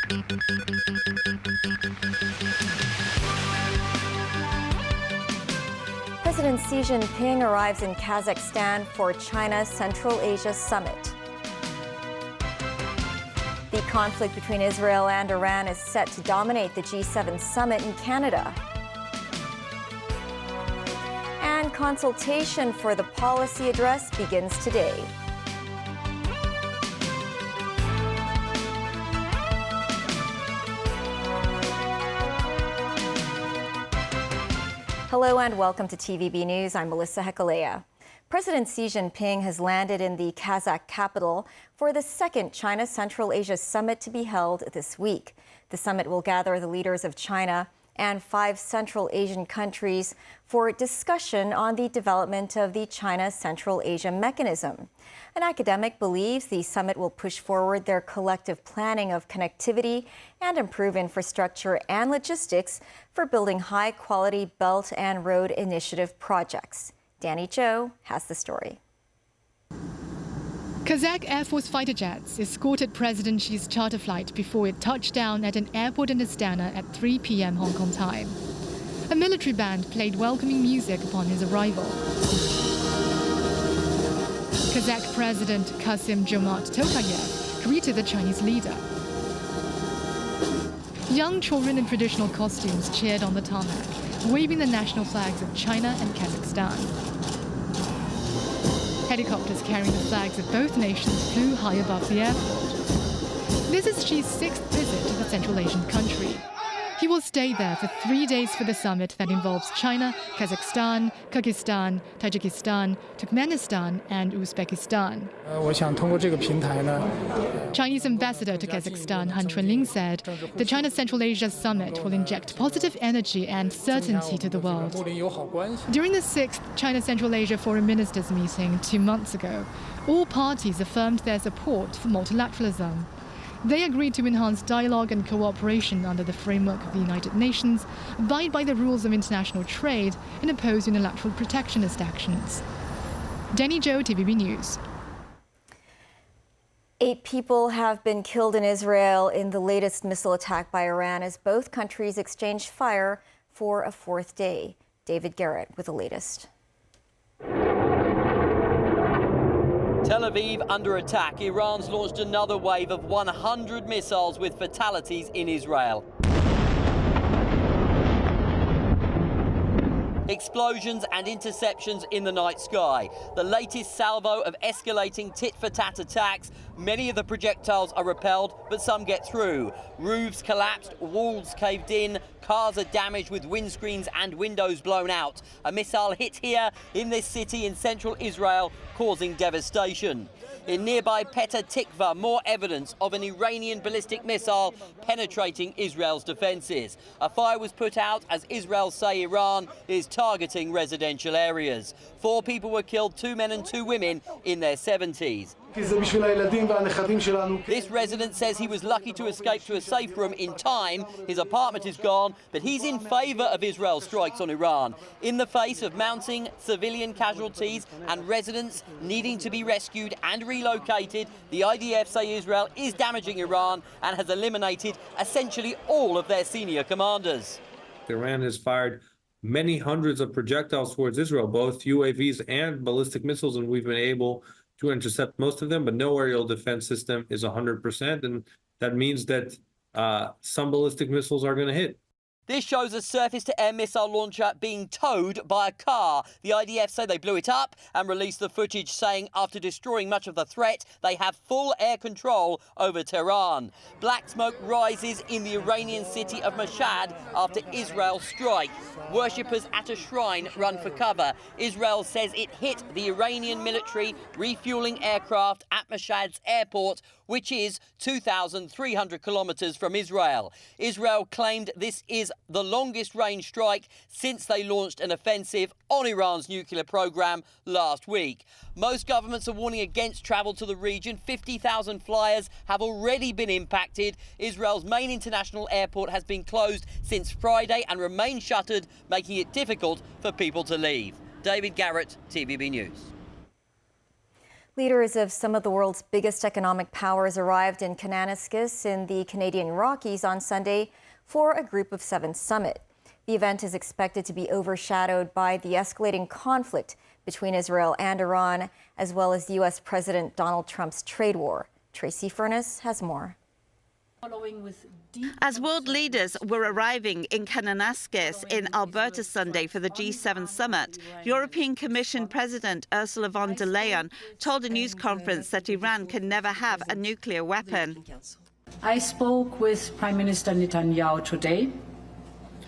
President Xi Jinping arrives in Kazakhstan for China Central Asia Summit. The conflict between Israel and Iran is set to dominate the G7 summit in Canada. And consultation for the policy address begins today. Hello and welcome to TVB News. I'm Melissa Hekalea. President Xi Jinping has landed in the Kazakh capital for the second China Central Asia Summit to be held this week. The summit will gather the leaders of China and 5 Central Asian countries for discussion on the development of the China Central Asia mechanism. An academic believes the summit will push forward their collective planning of connectivity and improve infrastructure and logistics for building high-quality Belt and Road Initiative projects. Danny Zhou has the story. Kazakh Air Force fighter jets escorted President Xi's charter flight before it touched down at an airport in Astana at 3 p.m. Hong Kong time. A military band played welcoming music upon his arrival. Kazakh President Kassym-Jomart Tokayev greeted the Chinese leader. Young children in traditional costumes cheered on the tarmac, waving the national flags of China and Kazakhstan. Helicopters carrying the flags of both nations flew high above the airport. This is Xi's 6th visit to the Central Asian country. He will stay there for 3 days for the summit that involves China, Kazakhstan, Kyrgyzstan, Tajikistan, Turkmenistan, and Uzbekistan. Chinese ambassador to Kazakhstan Han Chunling said the China Central Asia Summit will inject positive energy and certainty to the world. During the 6th China Central Asia Foreign Ministers meeting 2 months ago, all parties affirmed their support for multilateralism. They agreed to enhance dialogue and cooperation under the framework of the United Nations, abide by the rules of international trade, and oppose unilateral protectionist actions. Danny Zhou, TVB News. 8 people have been killed in Israel in the latest missile attack by Iran as both countries exchanged fire for a 4th day. David Garrett with the latest. Tel Aviv under attack. Iran's launched another wave of 100 missiles with fatalities in Israel. Explosions and interceptions in the night sky. The latest salvo of escalating tit-for-tat attacks. Many of the projectiles are repelled, but some get through. Roofs collapsed, walls caved in, cars are damaged with windscreens and windows blown out. A missile hit here in this city in central Israel, causing devastation. In nearby Petah Tikva, more evidence of an Iranian ballistic missile penetrating Israel's defences. A fire was put out as Israel say Iran is targeting residential areas. 4 people were killed, 2 men and 2 women in their 70s. This resident says he was lucky to escape to a safe room in time. His apartment is gone, but he's in favour of Israel's strikes on Iran. In the face of mounting civilian casualties and residents needing to be rescued and relocated, the IDF say Israel is damaging Iran and has eliminated essentially all of their senior commanders. Iran has fired many hundreds of projectiles towards Israel, both UAVs and ballistic missiles, and we've been able to intercept most of them, but no aerial defense system is 100%, and that means that some ballistic missiles are going to hit. This shows a surface-to-air missile launcher being towed by a car. The IDF say they blew it up and released the footage saying after destroying much of the threat, they have full air control over Tehran. Black smoke rises in the Iranian city of Mashhad after Israel's strike. Worshippers at a shrine run for cover. Israel says it hit the Iranian military refueling aircraft at Mashhad's airport, which is 2,300 kilometers from Israel. Israel claimed this is the longest range strike since they launched an offensive on Iran's nuclear program last week. Most governments are warning against travel to the region. 50,000 flyers have already been impacted. Israel's main international airport has been closed since Friday and remains shuttered, making it difficult for people to leave. David Garrett, TVB News. Leaders of some of the world's biggest economic powers arrived in Kananaskis in the Canadian Rockies on Sunday for a Group of Seven summit. The event is expected to be overshadowed by the escalating conflict between Israel and Iran, as well as U.S. President Donald Trump's trade war. Tracy Furness has more. As world leaders were arriving in Kananaskis in Alberta Sunday for the G7 summit, European Commission President Ursula von der Leyen told a news conference that Iran can never have a nuclear weapon. I spoke with Prime Minister Netanyahu today.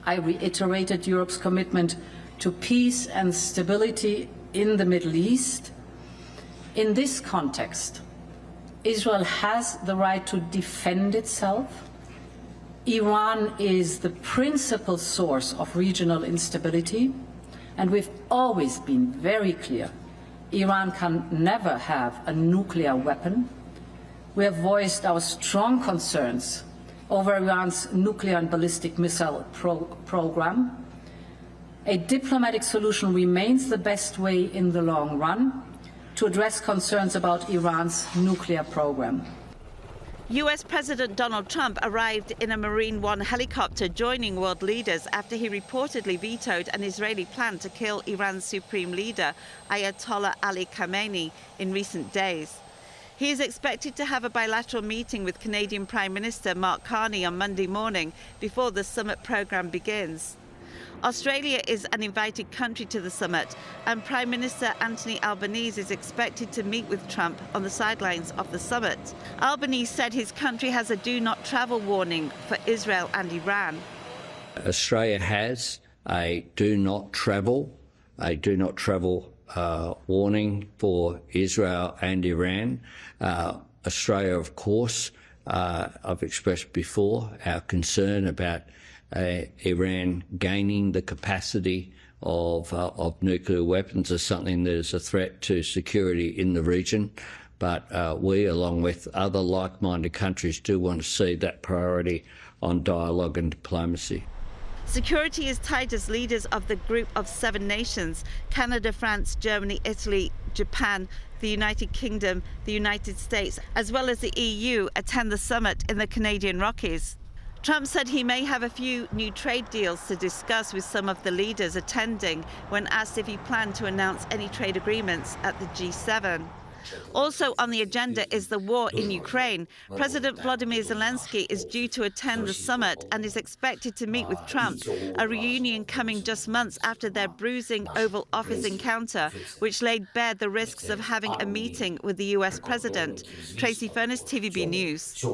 I reiterated Europe's commitment to peace and stability in the Middle East. In this context, Israel has the right to defend itself. Iran is the principal source of regional instability, and we've always been very clear. Iran can never have a nuclear weapon. We have voiced our strong concerns over Iran's nuclear and ballistic missile program. A diplomatic solution remains the best way in the long run to address concerns about Iran's nuclear program. US President Donald Trump arrived in a Marine One helicopter joining world leaders after he reportedly vetoed an Israeli plan to kill Iran's supreme leader, Ayatollah Ali Khamenei, in recent days. He is expected to have a bilateral meeting with Canadian Prime Minister Mark Carney on Monday morning before the summit programme begins. Australia is an invited country to the summit, and Prime Minister Anthony Albanese is expected to meet with Trump on the sidelines of the summit. Albanese said his country has a do not travel warning for Israel and Iran. Australia has a do not travel warning for Israel and Iran. Australia, of course, I've expressed before our concern about Iran gaining the capacity of nuclear weapons is something that is a threat to security in the region. But we, along with other like-minded countries, do want to see that priority on dialogue and diplomacy. Security is tight as leaders of the Group of Seven nations, Canada, France, Germany, Italy, Japan, the United Kingdom, the United States, as well as the EU, attend the summit in the Canadian Rockies. Trump said he may have a few new trade deals to discuss with some of the leaders attending when asked if he planned to announce any trade agreements at the G7. Also on the agenda is the war in Ukraine. President Volodymyr Zelensky is due to attend the summit and is expected to meet with Trump, a reunion coming just months after their bruising Oval Office encounter, which laid bare the risks of having a meeting with the US president. Tracy Furness, TVB News.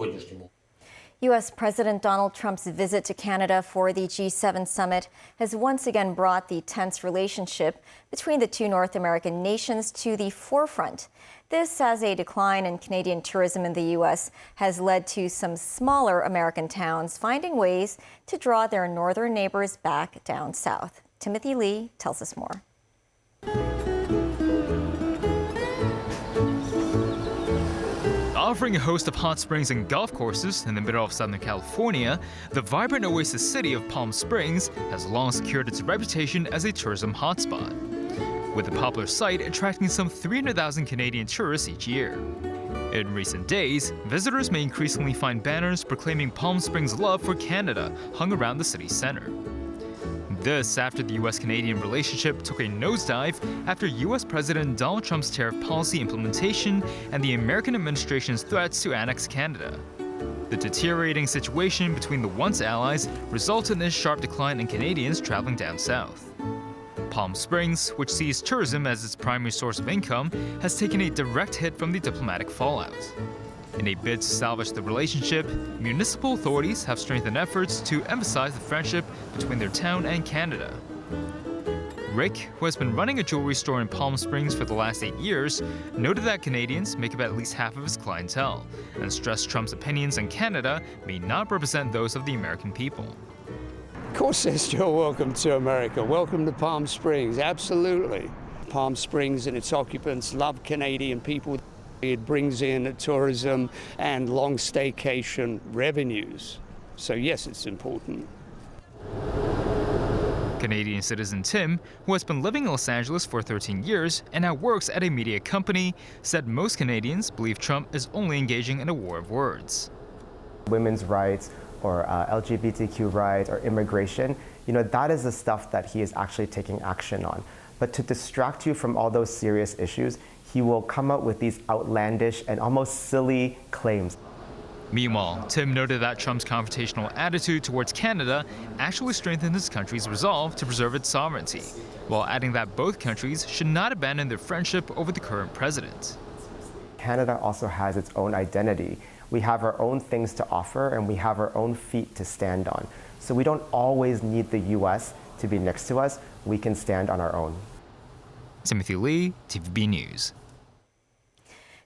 U.S. President Donald Trump's visit to Canada for the G7 summit has once again brought the tense relationship between the two North American nations to the forefront. This, as a decline in Canadian tourism in the U.S. has led to some smaller American towns finding ways to draw their northern neighbors back down south. Timothy Lee tells us more. Offering a host of hot springs and golf courses in the middle of Southern California, the vibrant oasis city of Palm Springs has long secured its reputation as a tourism hotspot, with the popular site attracting some 300,000 Canadian tourists each year. In recent days, visitors may increasingly find banners proclaiming Palm Springs' love for Canada hung around the city's center. This after the U.S.-Canadian relationship took a nosedive after U.S. President Donald Trump's tariff policy implementation and the American administration's threats to annex Canada. The deteriorating situation between the once allies resulted in a sharp decline in Canadians traveling down south. Palm Springs, which sees tourism as its primary source of income, has taken a direct hit from the diplomatic fallout. In a bid to salvage the relationship, municipal authorities have strengthened efforts to emphasize the friendship between their town and Canada. Rick, who has been running a jewelry store in Palm Springs for the last 8 years, noted that Canadians make up at least half of his clientele, and stressed Trump's opinions on Canada may not represent those of the American people. Of course, they're still welcome to America. Welcome to Palm Springs, absolutely. Palm Springs and its occupants love Canadian people. It brings in tourism and long staycation revenues. So yes, it's important. Canadian citizen Tim, who has been living in Los Angeles for 13 years and now works at a media company, said most Canadians believe Trump is only engaging in a war of words. Women's rights or LGBTQ rights or immigration, that is the stuff that he is actually taking action on. But to distract you from all those serious issues, he will come up with these outlandish and almost silly claims. Meanwhile, Tim noted that Trump's confrontational attitude towards Canada actually strengthened his country's resolve to preserve its sovereignty, while adding that both countries should not abandon their friendship over the current president. Canada also has its own identity. We have our own things to offer and we have our own feet to stand on. So we don't always need the US to be next to us. We can stand on our own. Timothy Lee, TVB News.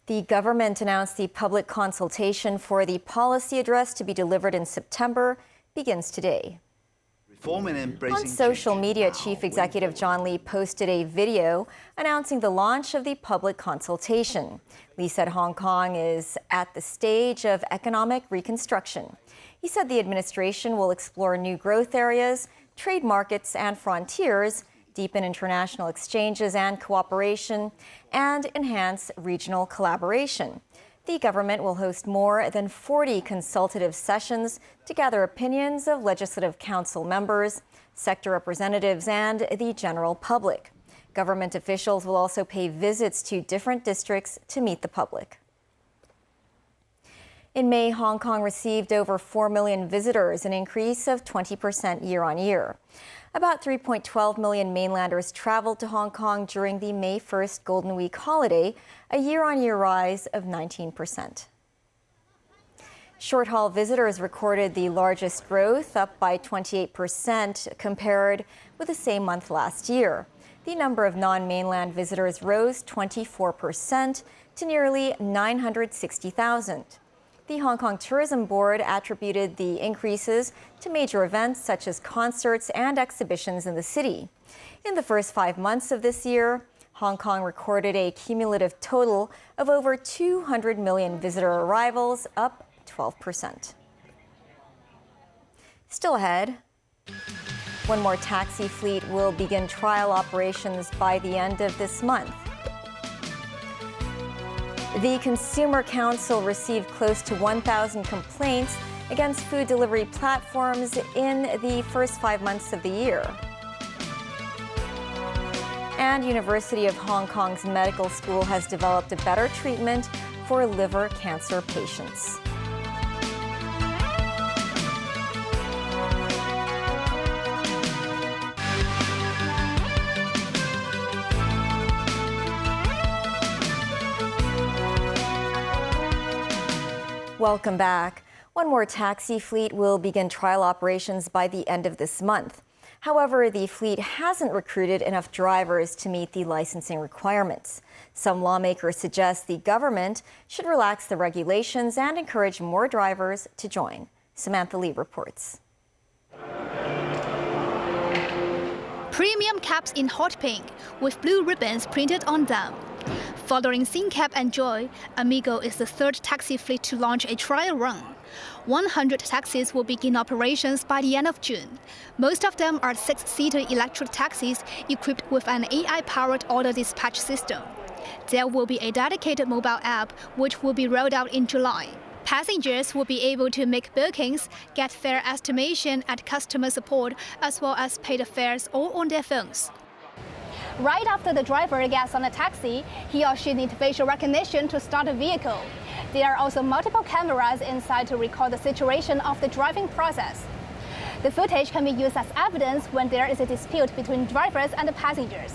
The government announced the public consultation for the policy address to be delivered in September begins today. On social media, Chief Executive John Lee posted a video announcing the launch of the public consultation. Lee said Hong Kong is at the stage of economic reconstruction. He said the administration will explore new growth areas, trade markets and frontiers, deepen international exchanges and cooperation, and enhance regional collaboration. The government will host more than 40 consultative sessions to gather opinions of Legislative Council members, sector representatives, and the general public. Government officials will also pay visits to different districts to meet the public. In May, Hong Kong received over 4 million visitors, an increase of 20% year on year. About 3.12 million mainlanders traveled to Hong Kong during the May 1st Golden Week holiday, a year-on-year rise of 19%. Short-haul visitors recorded the largest growth, up by 28% compared with the same month last year. The number of non-mainland visitors rose 24% to nearly 960,000. The Hong Kong Tourism Board attributed the increases to major events such as concerts and exhibitions in the city. In the first 5 months of this year, Hong Kong recorded a cumulative total of over 200 million visitor arrivals, up 12%. Still ahead, one more taxi fleet will begin trial operations by the end of this month. The Consumer Council received close to 1,000 complaints against food delivery platforms in the first 5 months of the year. And University of Hong Kong's medical school has developed a better treatment for liver cancer patients. Welcome back. One more taxi fleet will begin trial operations by the end of this month. However, the fleet hasn't recruited enough drivers to meet the licensing requirements. Some lawmakers suggest the government should relax the regulations and encourage more drivers to join. Samantha Lee reports. Premium cabs in hot pink with blue ribbons printed on them. Following SingCab and Joy, Amigo is the third taxi fleet to launch a trial run. 100 taxis will begin operations by the end of June. Most of them are 6-seater electric taxis equipped with an AI-powered order dispatch system. There will be a dedicated mobile app which will be rolled out in July. Passengers will be able to make bookings, get fare estimation and customer support, as well as pay the fares all on their phones. Right after the driver gets on a taxi, he or she needs facial recognition to start a vehicle. There are also multiple cameras inside to record the situation of the driving process. The footage can be used as evidence when there is a dispute between drivers and the passengers.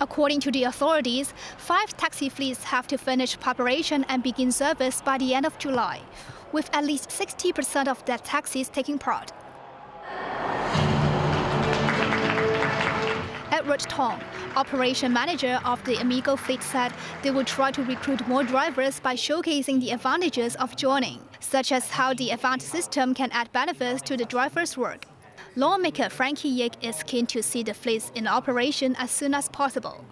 According to the authorities, 5 taxi fleets have to finish preparation and begin service by the end of July, with at least 60% of their taxis taking part. Edward Tong, operation manager of the Amigo fleet, said they will try to recruit more drivers by showcasing the advantages of joining, such as how the advanced system can add benefits to the driver's work. Lawmaker Frankie Yik is keen to see the fleets in operation as soon as possible.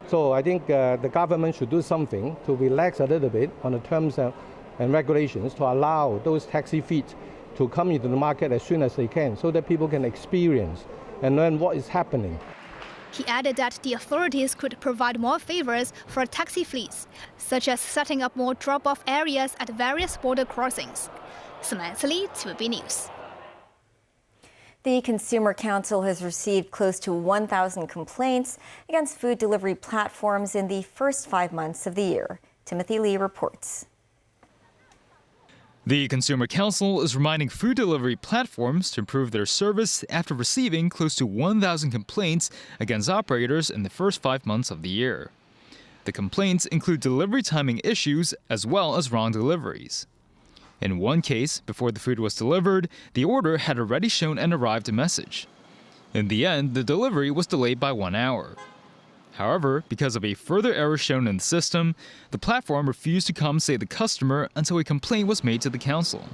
So I think the government should do something to relax a little bit on the terms and regulations to allow those taxi fleets to come into the market as soon as they can, so that people can experience and learn what is happening. He added that the authorities could provide more favors for taxi fleets, such as setting up more drop-off areas at various border crossings. Samantha Lee, TVB News. The Consumer Council has received close to 1,000 complaints against food delivery platforms in the first 5 months of the year. Timothy Lee reports. The Consumer Council is reminding food delivery platforms to improve their service after receiving close to 1,000 complaints against operators in the first 5 months of the year. The complaints include delivery timing issues as well as wrong deliveries. In one case, before the food was delivered, the order had already shown an arrived message. In the end, the delivery was delayed by 1 hour. However, because of a further error shown in the system, the platform refused to compensate the customer until a complaint was made to the council.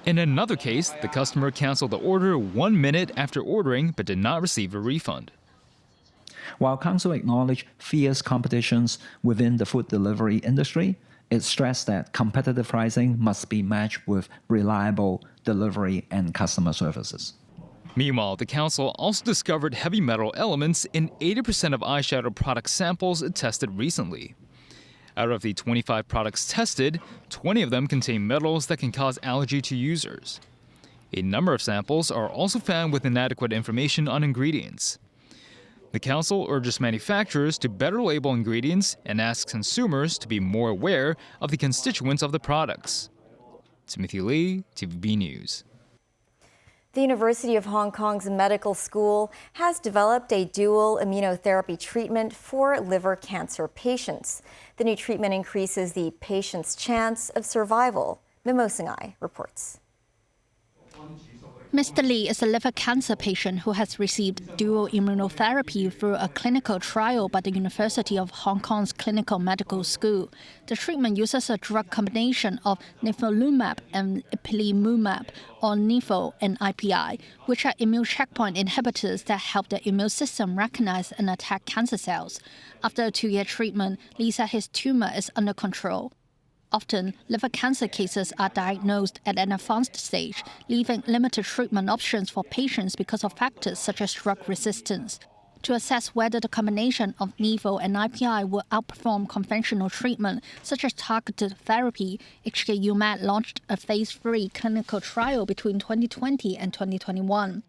In another case, the customer canceled the order 1 minute after ordering but did not receive a refund. While Council acknowledged fierce competitions within the food delivery industry, it stressed that competitive pricing must be matched with reliable delivery and customer services. Meanwhile, the council also discovered heavy metal elements in 80% of eyeshadow product samples it tested recently. Out of the 25 products tested, 20 of them contain metals that can cause allergy to users. A number of samples are also found with inadequate information on ingredients. The council urges manufacturers to better label ingredients and asks consumers to be more aware of the constituents of the products. Timothy Lee, TVB News. The University of Hong Kong's medical school has developed a dual immunotherapy treatment for liver cancer patients. The new treatment increases the patient's chance of survival. Mimo Singai reports. Mr. Lee is a liver cancer patient who has received dual immunotherapy through a clinical trial by the University of Hong Kong's Clinical Medical School. The treatment uses a drug combination of nivolumab and ipilimumab, or nivo and IPI, which are immune checkpoint inhibitors that help the immune system recognize and attack cancer cells. After a 2-year treatment, Lee said his tumor is under control. Often, liver cancer cases are diagnosed at an advanced stage, leaving limited treatment options for patients because of factors such as drug resistance. To assess whether the combination of nivo and IPI will outperform conventional treatment, such as targeted therapy, HKU-MED launched a phase 3 clinical trial between 2020 and 2021.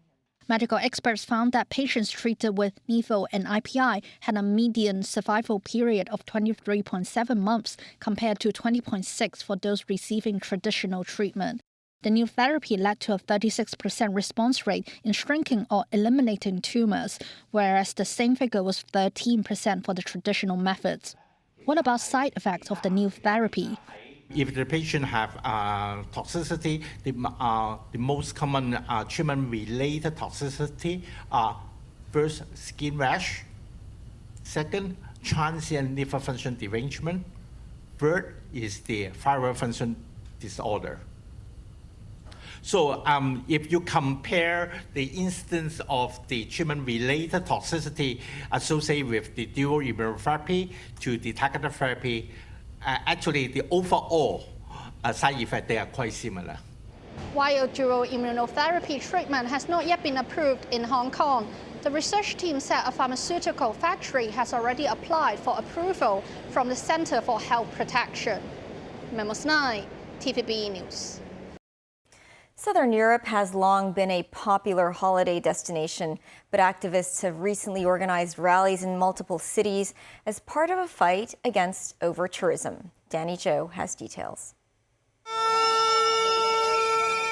Medical experts found that patients treated with nivo and IPI had a median survival period of 23.7 months compared to 20.6 for those receiving traditional treatment. The new therapy led to a 36% response rate in shrinking or eliminating tumors, whereas the same figure was 13% for the traditional methods. What about side effects of the new therapy? If the patient have toxicity, the most common treatment-related toxicity are first, skin rash, second, transient liver function derangement, third is the thyroid function disorder. So if you compare the instance of the treatment-related toxicity associated with the dual immunotherapy to the targeted therapy, actually, the overall side effects, they are quite similar. While dual immunotherapy treatment has not yet been approved in Hong Kong, the research team said a pharmaceutical factory has already applied for approval from the Center for Health Protection. Mimo Singai, TVB News. Southern Europe has long been a popular holiday destination, but activists have recently organized rallies in multiple cities as part of a fight against over-tourism. Danny Zhou has details.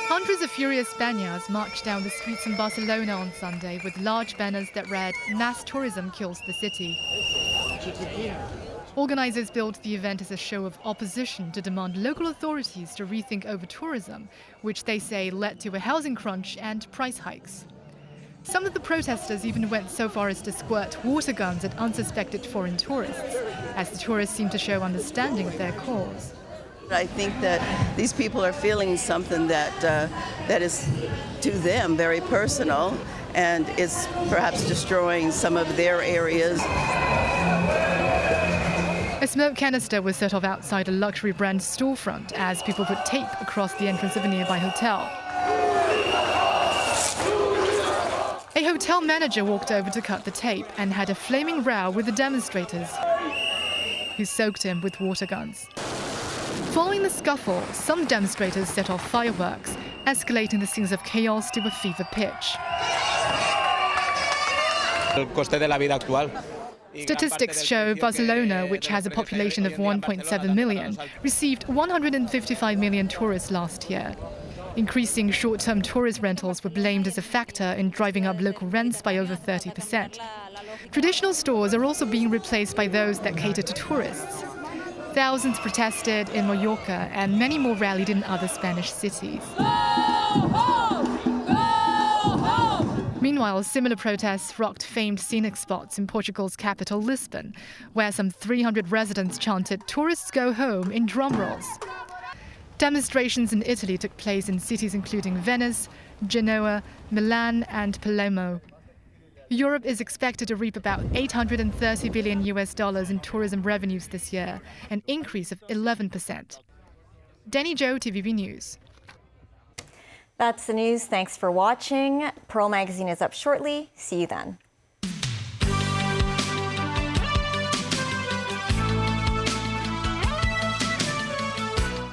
Hundreds of furious Spaniards marched down the streets in Barcelona on Sunday with large banners that read, "Mass tourism kills the city." Organizers built the event as a show of opposition to demand local authorities to rethink over-tourism, which they say led to a housing crunch and price hikes. Some of the protesters even went so far as to squirt water guns at unsuspected foreign tourists, as the tourists seemed to show understanding of their cause. I think that these people are feeling something that is to them very personal, and is perhaps destroying some of their areas. A smoke canister was set off outside a luxury brand storefront as people put tape across the entrance of a nearby hotel. A hotel manager walked over to cut the tape and had a flaming row with the demonstrators, who soaked him with water guns. Following the scuffle, some demonstrators set off fireworks, escalating the scenes of chaos to a fever pitch. Statistics show Barcelona, which has a population of 1.7 million, received 155 million tourists last year. Increasing short-term tourist rentals were blamed as a factor in driving up local rents by over 30%. Traditional stores are also being replaced by those that cater to tourists. Thousands protested in Mallorca and many more rallied in other Spanish cities. Meanwhile, similar protests rocked famed scenic spots in Portugal's capital, Lisbon, where some 300 residents chanted "Tourists go home" in drum rolls. Demonstrations in Italy took place in cities including Venice, Genoa, Milan and Palermo. Europe is expected to reap about $830 billion in tourism revenues this year, an increase of 11%. Danny Zhou, TVB News. That's the news. Thanks for watching. Pearl Magazine is up shortly. See you then.